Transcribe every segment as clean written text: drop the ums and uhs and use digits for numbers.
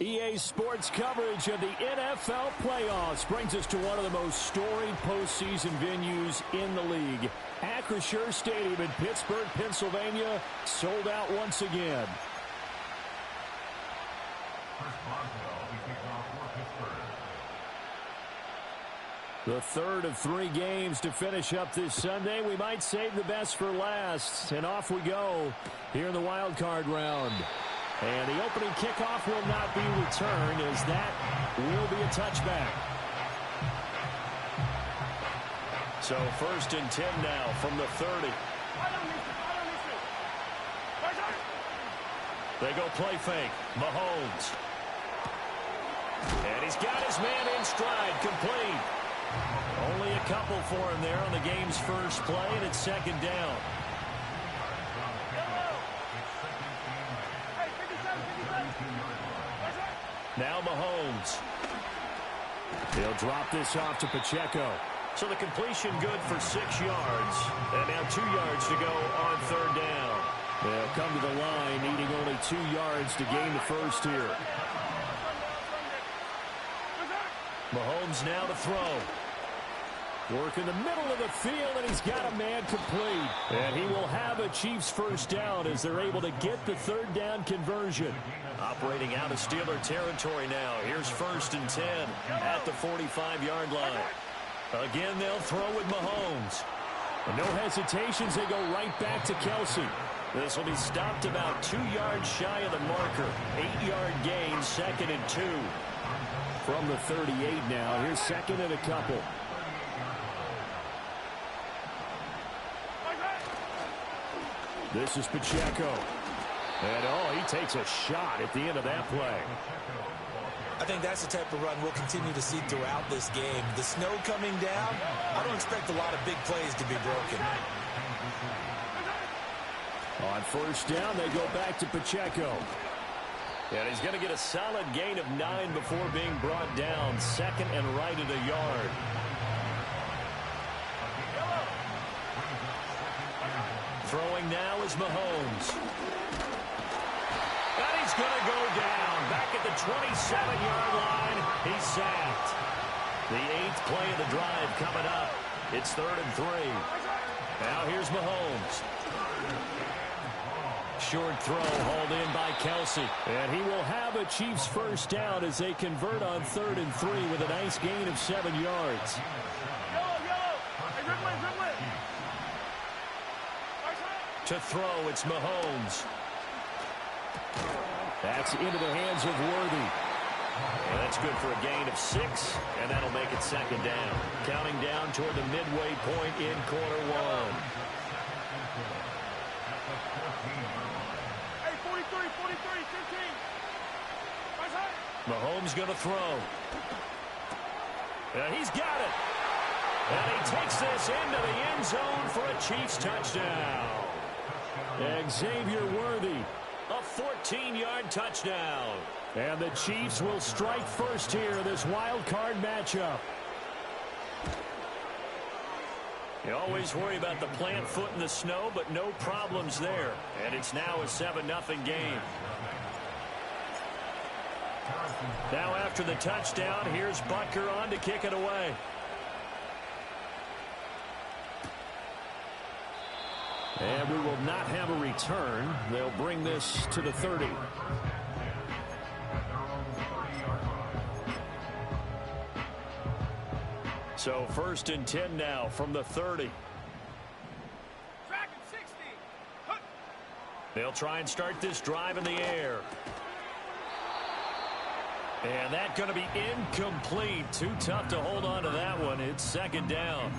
EA Sports coverage of the NFL playoffs brings us to one of the most storied postseason venues in the league. Acrisure Stadium in Pittsburgh, Pennsylvania, sold out once again. The third of 3 games to finish up this Sunday. We might save the best for last. And off we go here in the wild card round. And the opening kickoff will not be returned, as that will be a touchback. So 1st and 10 now from the 30. They go play fake. Mahomes. And he's got his man in stride, complete. Only a couple for him there on the game's first play, and it's 2nd down. Now Mahomes. He'll drop this off to Pacheco. So the completion good for 6 yards. And now 2 yards to go on 3rd down. They'll come to the line, needing only 2 yards to gain the first here. Mahomes now to throw. Work in the middle of the field, and he's got a man complete. And he will have a Chiefs first down as they're able to get the 3rd down conversion. Operating out of Steeler territory now. Here's 1st and 10 at the 45-yard line. Again, they'll throw with Mahomes. And no hesitations, they go right back to Kelsey. This will be stopped about 2 yards shy of the marker. 8-yard gain, 2nd and 2. From the 38 now, here's 2nd and a couple. This is Pacheco. And, he takes a shot at the end of that play. I think that's the type of run we'll continue to see throughout this game. The snow coming down, I don't expect a lot of big plays to be broken. On 1st down, they go back to Pacheco. And he's going to get a solid gain of 9 before being brought down. 2nd and right at a yard. Throwing now is Mahomes. And he's going to go down. Back at the 27-yard line. He's sacked. The 8th play of the drive coming up. It's 3rd and 3. Now here's Mahomes. Short throw hauled in by Kelsey. And he will have a Chiefs first down as they convert on 3rd and 3 with a nice gain of 7 yards. To throw, it's Mahomes. That's into the hands of Worthy. And that's good for a gain of 6, and that'll make it 2nd down. Counting down toward the midway point in quarter 1. Hey, 43, 15. Mahomes going to throw. And he's got it. And he takes this into the end zone for a Chiefs touchdown. Xavier Worthy, a 14-yard touchdown. And the Chiefs will strike first here in this wild card matchup. You always worry about the plant foot in the snow, but no problems there. And it's now a 7-0 game. Now after the touchdown, here's Butker on to kick it away. And we will not have a return. They'll bring this to the 30. So 1st and 10 now from the 30. They'll try and start this drive in the air. And that's going to be incomplete. Too tough to hold on to that one. It's second down.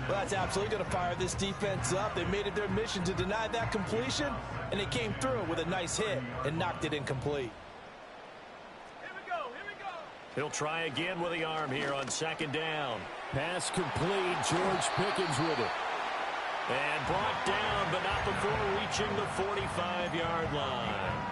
Well, that's absolutely going to fire this defense up. They made it their mission to deny that completion, and they came through with a nice hit and knocked it incomplete. Here we go. Here we go. He'll try again with the arm here on second down. Pass complete. George Pickens with it. And brought down, but not before reaching the 45-yard line.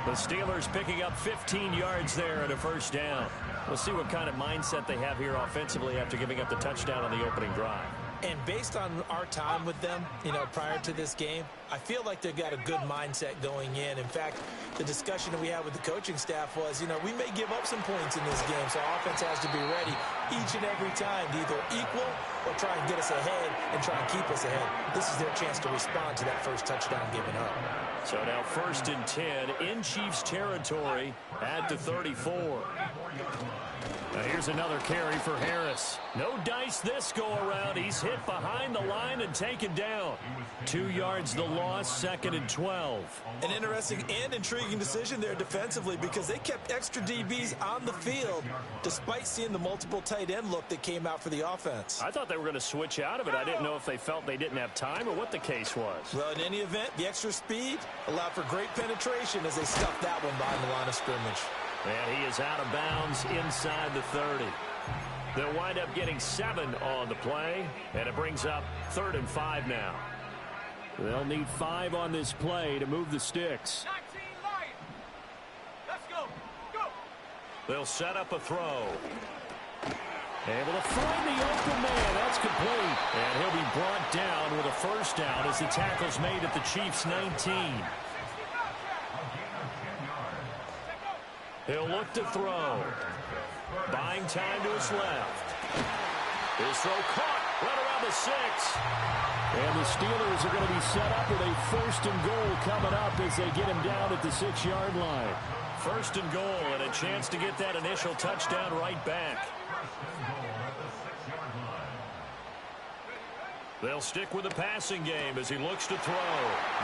The Steelers picking up 15 yards there at a first down. We'll see what kind of mindset they have here offensively after giving up the touchdown on the opening drive. And based on our time with them, prior to this game, I feel like they've got a good mindset going in. In fact, the discussion that we had with the coaching staff was, we may give up some points in this game, so our offense has to be ready each and every time to either equal or try and get us ahead and try and keep us ahead. This is their chance to respond to that first touchdown given up. So now 1st and 10 in Chiefs territory at the 34. Now here's another carry for Harris. No dice this go-around. He's hit behind the line and taken down. 2 yards the loss, 2nd and 12. An interesting and intriguing decision there defensively because they kept extra DBs on the field despite seeing the multiple tight end look that came out for the offense. I thought they were going to switch out of it. I didn't know if they felt they didn't have time or what the case was. Well, in any event, the extra speed allowed for great penetration as they stuffed that one behind the line of scrimmage. And he is out of bounds inside the 30. They'll wind up getting 7 on the play, and it brings up 3rd and 5 now. They'll need 5 on this play to move the sticks. 19 Lions. Let's go. Go. They'll set up a throw. Able to find the open man. That's complete. And he'll be brought down with a first down as the tackle's made at the Chiefs' 19. He'll look to throw. Buying time to his left. His throw caught right around the 6. And the Steelers are going to be set up with a 1st and goal coming up as they get him down at the 6-yard line. 1st and goal and a chance to get that initial touchdown right back. They'll stick with the passing game as he looks to throw.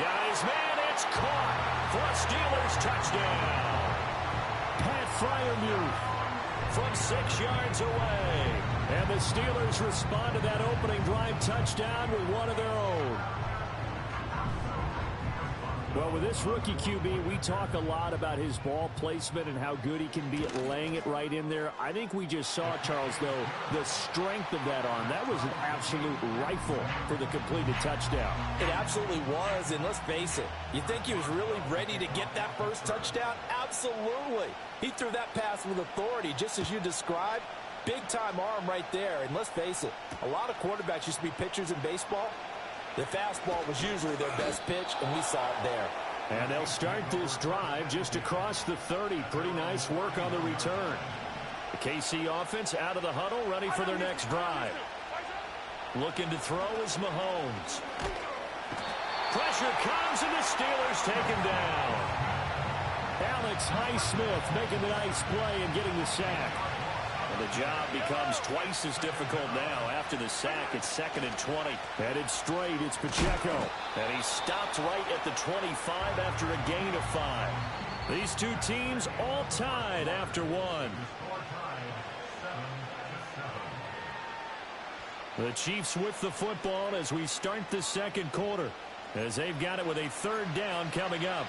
Got his man, it's caught for a Steelers touchdown. Pat Freiermuth from 6 yards away. And the Steelers respond to that opening drive touchdown with one of their own. Well, with this rookie QB, we talk a lot about his ball placement and how good he can be at laying it right in there. I think we just saw, Charles, though, the strength of that arm. That was an absolute rifle for the completed touchdown. It absolutely was, and let's face it, you think he was really ready to get that first touchdown? Absolutely. He threw that pass with authority, just as you described. Big-time arm right there, and let's face it, a lot of quarterbacks used to be pitchers in baseball. The fastball was usually their best pitch, and we saw it there. And they'll start this drive just across the 30. Pretty nice work on the return. The KC offense out of the huddle, ready for their next drive. Looking to throw is Mahomes. Pressure comes, and the Steelers take him down. Alex Highsmith making the nice play and getting the sack. And the job becomes twice as difficult now. After the sack, it's 2nd and 20. Headed straight, it's Pacheco. And he stopped right at the 25 after a gain of 5. These two teams all tied after 1. The Chiefs with the football as we start the second quarter, as they've got it with a 3rd down coming up.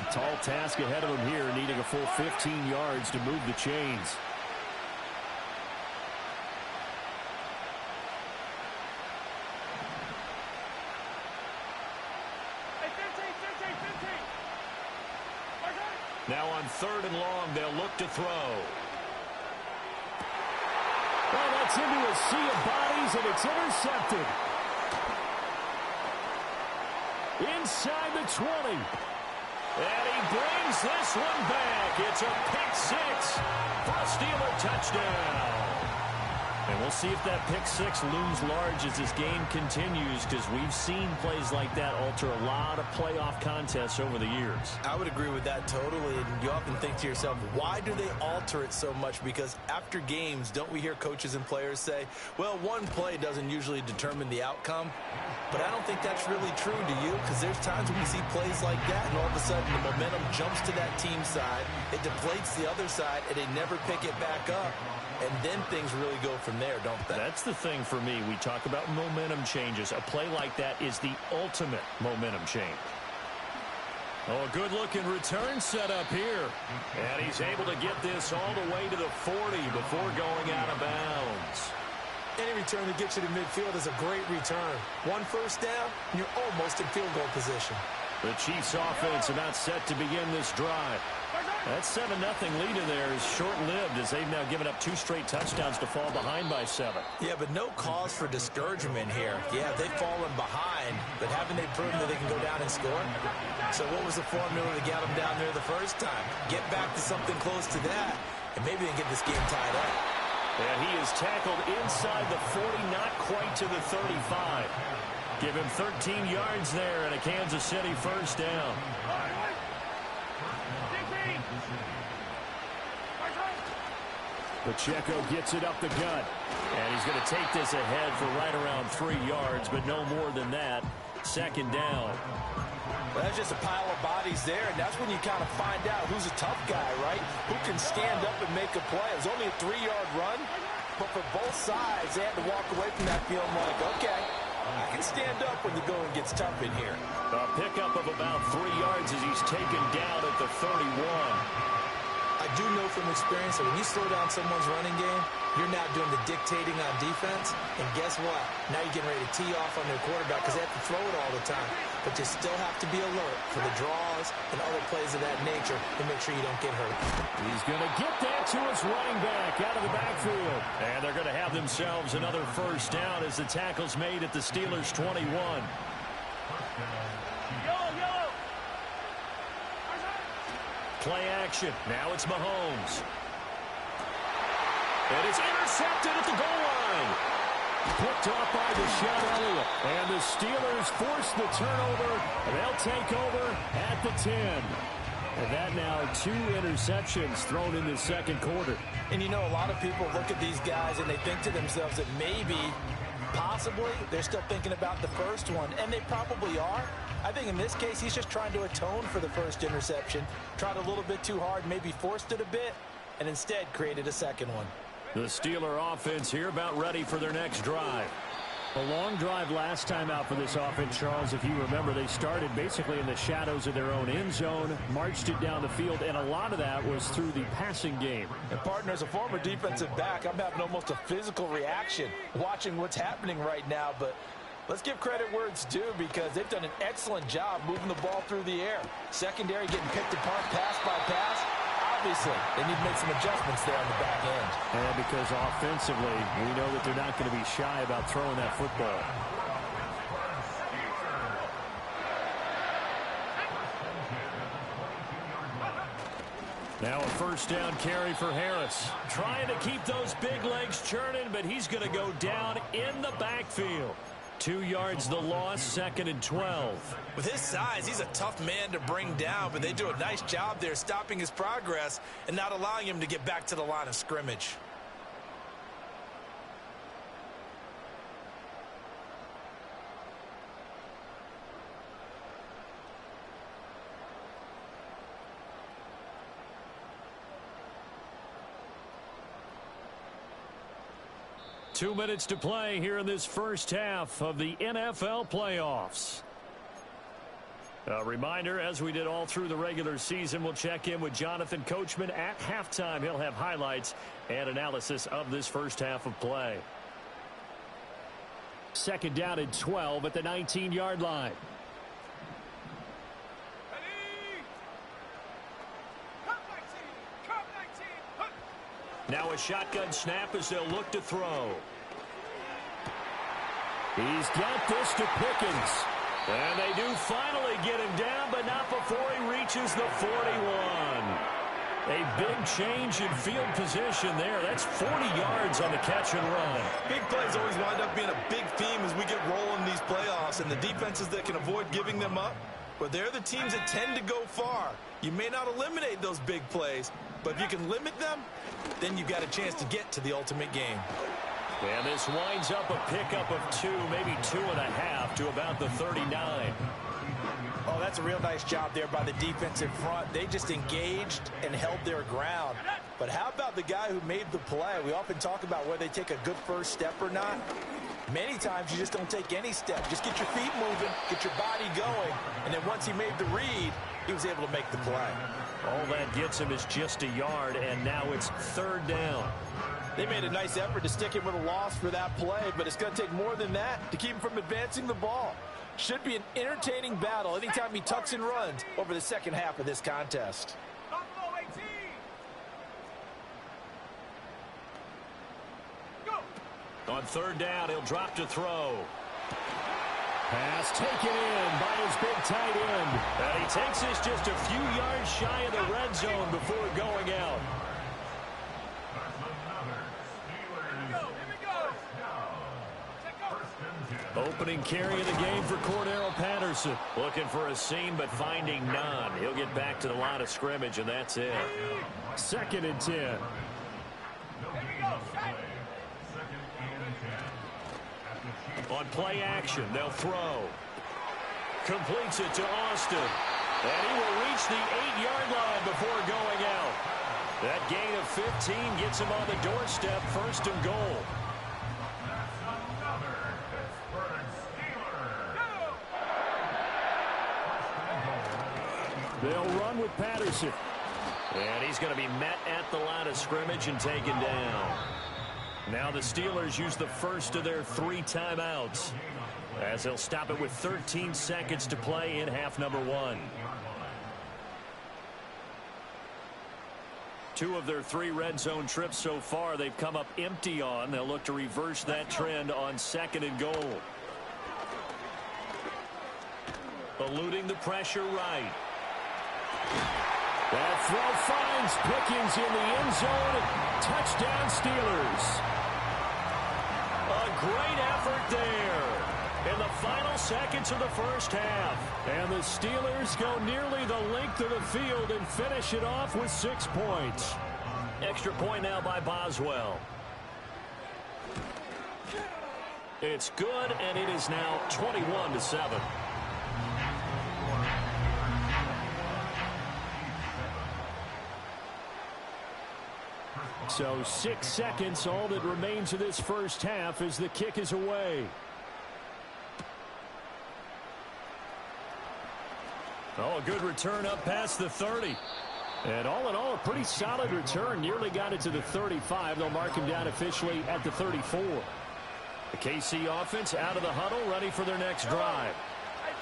Tall task ahead of him here, needing a full 15 yards to move the chains. Hey, 15. Now on 3rd and long, they'll look to throw. Well, that's into a sea of bodies, and it's intercepted. Inside the 20. And he brings this one back. It's a pick 6 for a Steeler touchdown. And we'll see if that pick six looms large as this game continues, because we've seen plays like that alter a lot of playoff contests over the years. I would agree with that totally, and you often think to yourself, why do they alter it so much? Because after games, don't we hear coaches and players say, well, one play doesn't usually determine the outcome? But I don't think that's really true, do you? Because there's times when we see plays like that, and all of a sudden the momentum jumps to that team side, it deflates the other side, and they never pick it back up. And then things really go from there, don't they? That's the thing for me. We talk about momentum changes. A play like that is the ultimate momentum change. Oh, a good-looking return set up here. And he's able to get this all the way to the 40 before going out of bounds. Any return that gets you to midfield is a great return. One first down, and you're almost in field goal position. The Chiefs offense about set to begin this drive. That 7-0 lead in there is short-lived as they've now given up 2 straight touchdowns to fall behind by 7. Yeah, but no cause for discouragement here. Yeah, they've fallen behind, but haven't they proven that they can go down and score? So what was the formula to get them down there the first time? Get back to something close to that, and maybe they get this game tied up. And he is tackled inside the 40, not quite to the 35. Give him 13 yards there and a Kansas City first down. Pacheco gets it up the gut. And he's going to take this ahead for right around 3 yards, but no more than that. Second down. Well, that's just a pile of bodies there, and that's when you kind of find out who's a tough guy, right? Who can stand up and make a play. It was only a 3-yard run, but for both sides, they had to walk away from that feeling like, okay, I can stand up when the going gets tough in here. A pickup of about 3 yards as he's taken down at the 31. I do know from experience that when you slow down someone's running game, you're now doing the dictating on defense. And guess what? Now you're getting ready to tee off on their quarterback because they have to throw it all the time. But you still have to be alert for the draws and other plays of that nature to make sure you don't get hurt. He's going to get that to his running back out of the backfield. And they're going to have themselves another first down as the tackle's made at the Steelers' 21. Play action. Now it's Mahomes. It is intercepted at the goal line. Picked off by Deshaun Elliott. And the Steelers force the turnover. They'll take over at the 10. And that now 2 interceptions thrown in the second quarter. And you know, a lot of people look at these guys and they think to themselves that maybe, possibly, they're still thinking about the first one. And they probably are. I think in this case, he's just trying to atone for the first interception. Tried a little bit too hard, maybe forced it a bit, and instead created a second one. The Steeler offense here about ready for their next drive. A long drive last time out for this offense, Charles. If you remember, they started basically in the shadows of their own end zone, marched it down the field, and a lot of that was through the passing game. And, partner, as a former defensive back, I'm having almost a physical reaction watching what's happening right now, but let's give credit where it's due because they've done an excellent job moving the ball through the air. Secondary getting picked apart pass by pass. Obviously, they need to make some adjustments there on the back end. And because offensively, we know that they're not going to be shy about throwing that football. Now a first down carry for Harris. Trying to keep those big legs churning, but he's going to go down in the backfield. 2 yards the loss, 2nd and 12. With his size, he's a tough man to bring down, but they do a nice job there stopping his progress and not allowing him to get back to the line of scrimmage. Two minutes to play here in this first half of the NFL playoffs. A reminder, as we did all through the regular season, we'll check in with Jonathan Coachman at halftime. He'll have highlights and analysis of this first half of play. Second down and 12 at the 19-yard line. Now a shotgun snap as they'll look to throw. He's got this to Pickens. And they do finally get him down, but not before he reaches the 41. A big change in field position there. That's 40 yards on the catch and run. Big plays always wind up being a big theme as we get rolling these playoffs, and the defenses that can avoid giving them up, but they're the teams that tend to go far. You may not eliminate those big plays, but if you can limit them, then you've got a chance to get to the ultimate game. And this winds up a pickup of 2, maybe 2.5 to about the 39. Oh, that's a real nice job there by the defensive front. They just engaged and held their ground. But how about the guy who made the play? We often talk about whether they take a good first step or not. Many times you just don't take any step. Just get your feet moving, get your body going, and then once he made the read, he was able to make the play. All that gets him is just a yard, and now it's 3rd down. They made a nice effort to stick him with a loss for that play, but it's going to take more than that to keep him from advancing the ball. Should be an entertaining battle anytime he tucks and runs over the second half of this contest. Buffalo 18. Go. On 3rd down, he'll drop to throw. Pass taken in by his big tight end. And he takes this just a few yards shy of the red zone before going out. Opening carry of the game for Cordero Patterson. Looking for a seam, but finding none. He'll get back to the line of scrimmage, and that's it. 2nd and 10. On play action, they'll throw. Completes it to Austin. And he will reach the 8-yard line before going out. That gain of 15 gets him on the doorstep, 1st and goal. They'll run with Patterson. And he's going to be met at the line of scrimmage and taken down. Now the Steelers use the first of their 3 timeouts, as they'll stop it with 13 seconds to play in half number 1. 2 of their 3 red zone trips so far they've come up empty on. They'll look to reverse that trend on 2nd and goal. Eluding the pressure right. That throw finds Pickens in the end zone. Touchdown Steelers. A great effort there in the final seconds of the first half. And the Steelers go nearly the length of the field and finish it off with 6 points. Extra point now by Boswell. It's good, and it is now 21-7. So 6 seconds, all that remains of this first half as the kick is away. Oh, a good return up past the 30. And all in all, a pretty solid return. Nearly got it to the 35. They'll mark him down officially at the 34. The KC offense out of the huddle, ready for their next drive.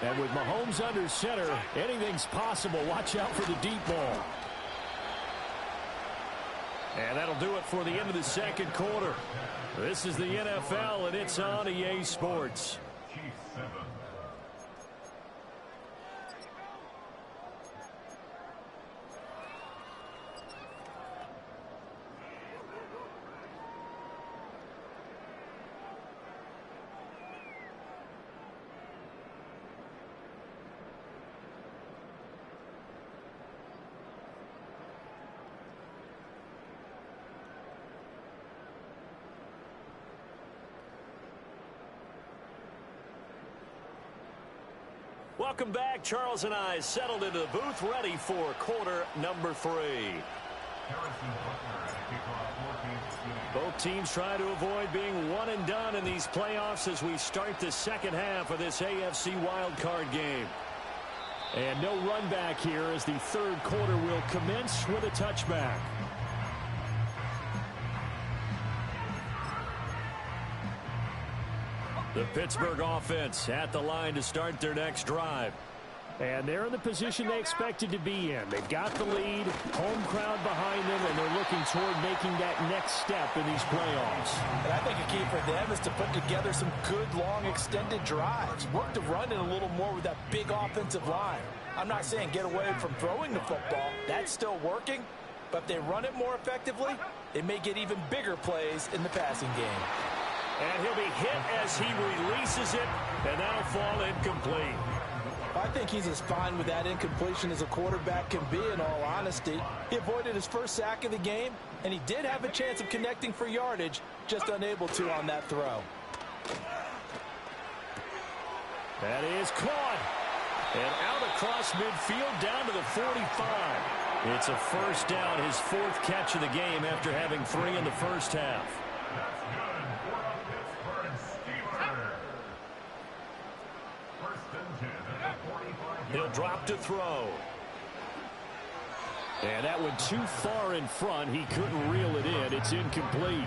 And with Mahomes under center, anything's possible. Watch out for the deep ball. And that'll do it for the end of the second quarter. This is the NFL, and it's on EA Sports. Welcome back. Charles and I settled into the booth, ready for quarter number 3. Both teams try to avoid being one and done in these playoffs as we start the second half of this AFC wildcard game. And no run back here as the third quarter will commence with a touchback. The Pittsburgh offense at the line to start their next drive. And they're in the position they expected to be in. They've got the lead, home crowd behind them, and they're looking toward making that next step in these playoffs. And I think a key for them is to put together some good, long, extended drives. Work the run in a little more with that big offensive line. I'm not saying get away from throwing the football. That's still working. But if they run it more effectively, they may get even bigger plays in the passing game. And he'll be hit as he releases it, and that'll fall incomplete. I think he's as fine with that incompletion as a quarterback can be, in all honesty. He avoided his first sack of the game, and he did have a chance of connecting for yardage, just unable to on that throw. That is caught. And out across midfield down to the 45. It's a first down, his fourth catch of the game after having 3 in the first half. He'll drop to throw. And that went too far in front. He couldn't reel it in. It's incomplete.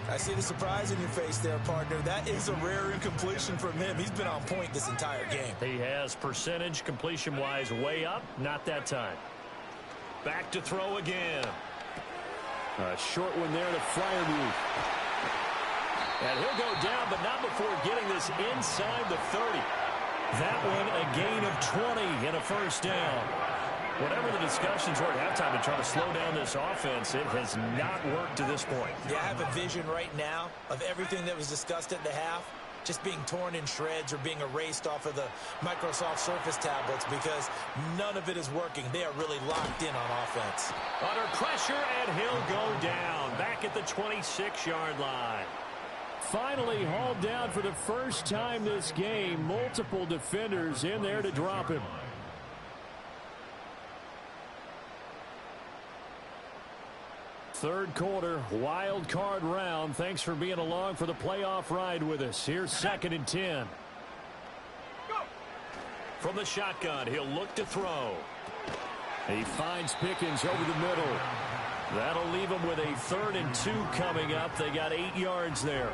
I see the surprise in your face there, partner. That is a rare incompletion from him. He's been on point this entire game. He has percentage completion-wise way up. Not that time. Back to throw again. A short one there to Freiermuth. And he'll go down, but not before getting this inside the 30. That one a gain of 20 and a first down. Whatever the discussions were at halftime to try to slow down this offense, it has not worked to this point. Yeah, I have a vision right now of everything that was discussed at the half just being torn in shreds or being erased off of the Microsoft Surface tablets because none of it is working. They are really locked in on offense. Under pressure, and he'll go down back at the 26-yard line. Finally hauled down for the first time this game. Multiple defenders in there to drop him. Third quarter, wild card round. Thanks for being along for the playoff ride with us. Here's 2nd and 10. From the shotgun, he'll look to throw. He finds Pickens over the middle. That'll leave him with a 3rd and 2 coming up. They got 8 yards there.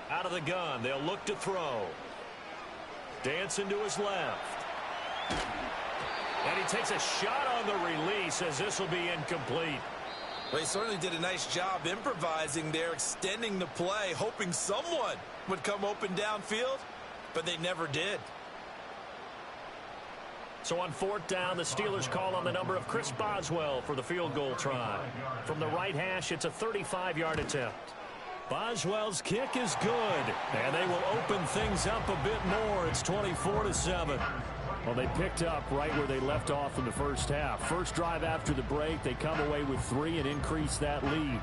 Out of the gun, they'll look to throw. Dancing to his left. And he takes a shot on the release as this will be incomplete. Well, he certainly did a nice job improvising there, extending the play, hoping someone would come open downfield, but they never did. So on 4th down, the Steelers call on the number of Chris Boswell for the field goal try. From the right hash, it's a 35-yard attempt. Boswell's kick is good, and they will open things up a bit more. It's 24-7. Well, they picked up right where they left off in the first half. First drive after the break, they come away with 3 and increase that lead.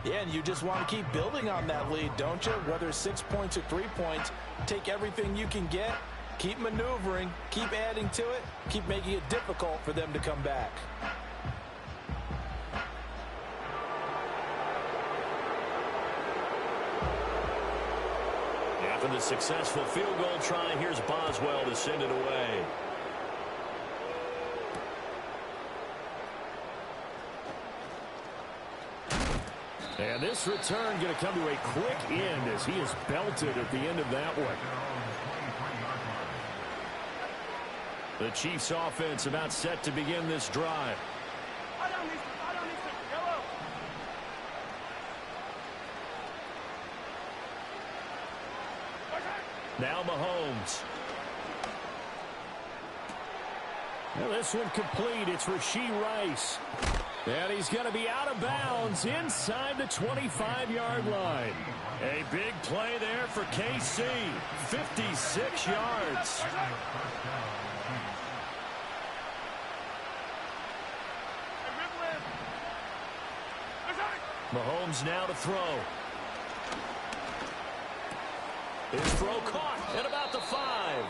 Yeah, and you just want to keep building on that lead, don't you? Whether it's 6 points or 3 points, take everything you can get, keep maneuvering, keep adding to it, keep making it difficult for them to come back. After the successful field goal try, here's Boswell to send it away. And this return going to come to a quick end as he is belted at the end of that one. The Chiefs offense about set to begin this drive. Now Mahomes. Well, this one complete. It's Rashee Rice. And he's going to be out of bounds inside the 25-yard line. A big play there for KC. 56 yards. Mahomes now to throw. His throw caught at about the 5.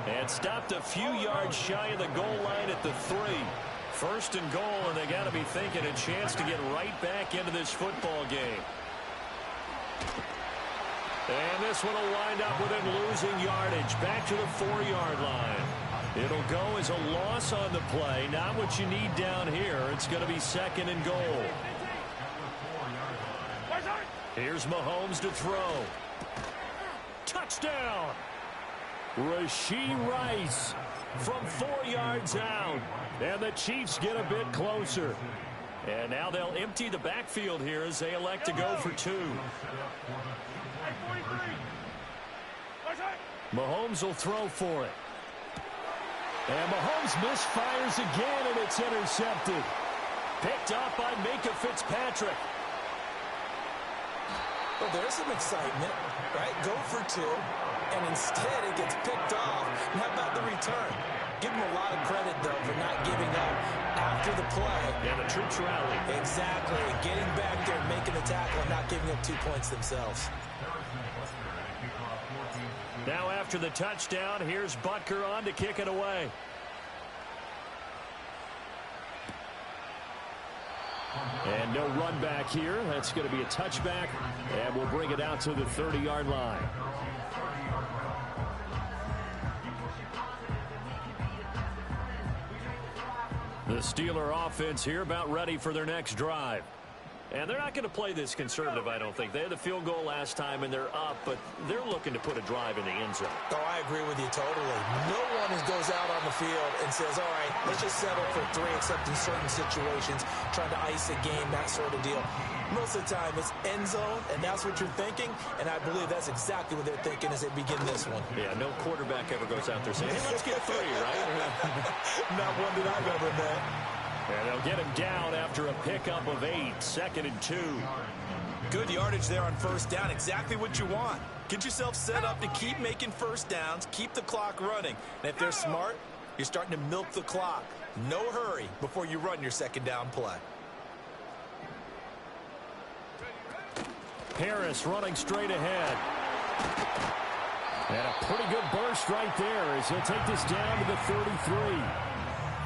And stopped a few yards shy of the goal line at the 3. 1st and goal, and they got to be thinking a chance to get right back into this football game. And this one will wind up with him losing yardage back to the 4-yard line. It'll go as a loss on the play. Not what you need down here. It's going to be 2nd and goal. Here's Mahomes to throw. Touchdown! Rashee Rice from 4 yards out. And the Chiefs get a bit closer. And now they'll empty the backfield here as they elect to go for 2. Mahomes will throw for it. And Mahomes misfires again, and it's intercepted. Picked off by Minkah Fitzpatrick. Well, there's some excitement, right? Go for two, and instead it gets picked off. And how about the return? Give him a lot of credit, though, for not giving up after the play. And the troops rally. Exactly. Getting back there, making the tackle, and not giving up 2 points themselves. Now after the touchdown, here's Butker on to kick it away. And no run back here. That's going to be a touchback, and we'll bring it out to the 30-yard line. The Steeler offense here about ready for their next drive. And they're not going to play this conservative, I don't think. They had the field goal last time, and they're up, but they're looking to put a drive in the end zone. Oh, I agree with you totally. No one goes out on the field and says, all right, let's just settle for 3, except in certain situations, trying to ice a game, that sort of deal. Most of the time, it's end zone, and that's what you're thinking, and I believe that's exactly what they're thinking as they begin this one. Yeah, no quarterback ever goes out there saying, hey, let's get 3, right? Not one that I've ever met. And they'll get him down after a pickup of 8, 2nd and 2. Good yardage there on first down, exactly what you want. Get yourself set up to keep making first downs, keep the clock running. And if they're smart, you're starting to milk the clock. No hurry before you run your second down play. Harris running straight ahead. And a pretty good burst right there as he'll take this down to the 33.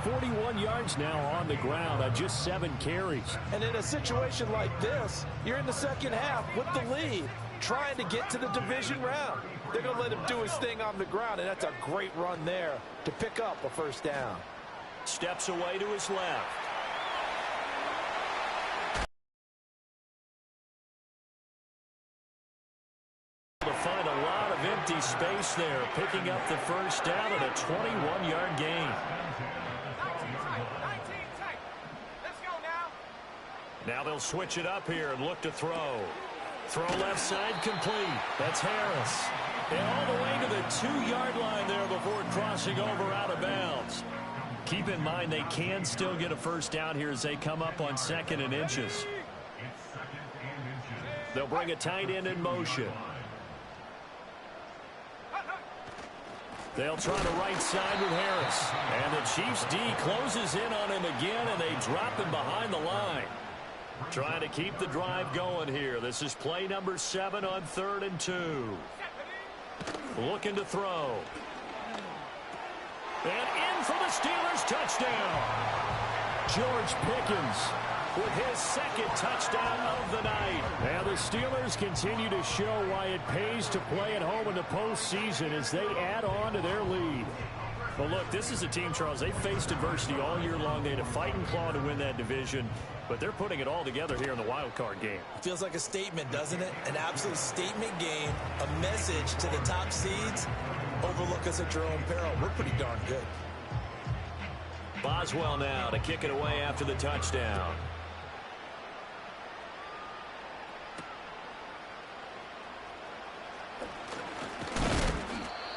41 yards now on the ground on just 7 carries. And in a situation like this, you're in the second half with the lead, trying to get to the division round. They're going to let him do his thing on the ground, and that's a great run there to pick up a first down. Steps away to his left. To find a lot of empty space there, picking up the first down at a 21-yard gain. Now they'll switch it up here and look to throw. Throw left side complete. That's Harris. And all the way to the 2-yard line there before crossing over out of bounds. Keep in mind they can still get a first down here as they come up on 2nd and inches. They'll bring a tight end in motion. They'll try the right side with Harris. And the Chiefs D closes in on him again, and they drop him behind the line. Trying to keep the drive going here. This is play number 7 on 3rd and 2. Looking to throw. And in for the Steelers, touchdown. George Pickens with his 2nd touchdown of the night. And the Steelers continue to show why it pays to play at home in the postseason as they add on to their lead. Well, look, this is a team, Charles, they faced adversity all year long. They had to fight and claw to win that division, but they're putting it all together here in the wild card game. Feels like a statement, doesn't it? An absolute statement game, a message to the top seeds. Overlook us at your own peril. We're pretty darn good. Boswell now to kick it away after the touchdown.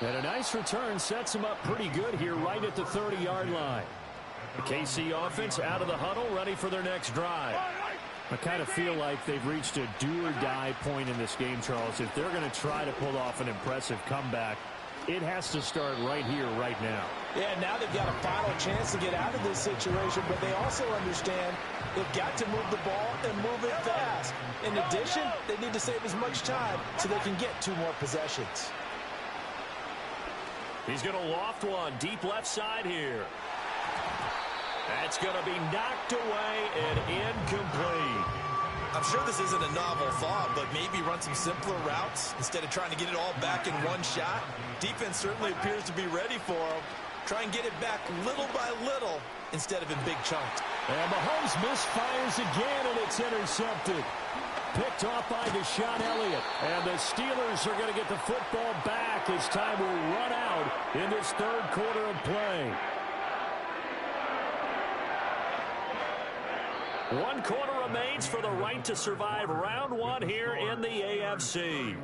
And a nice return sets him up pretty good here right at the 30-yard line. The KC offense out of the huddle, ready for their next drive. I kind of feel like they've reached a do-or-die point in this game, Charles. If they're going to try to pull off an impressive comeback, it has to start right here, right now. Yeah, now they've got a final chance to get out of this situation, but they also understand they've got to move the ball and move it fast. In addition, they need to save as much time so they can get 2 more possessions. He's going to loft one deep left side here. That's going to be knocked away and incomplete. I'm sure this isn't a novel thought, but maybe run some simpler routes instead of trying to get it all back in one shot. Defense certainly appears to be ready for him. Try and get it back little by little instead of in big chunks. And Mahomes misfires again, and it's intercepted. Picked off by Deshaun Elliott. And the Steelers are going to get the football back as time will run out in this 3rd quarter of play. 1 quarter remains for the right to survive round 1 here in the AFC.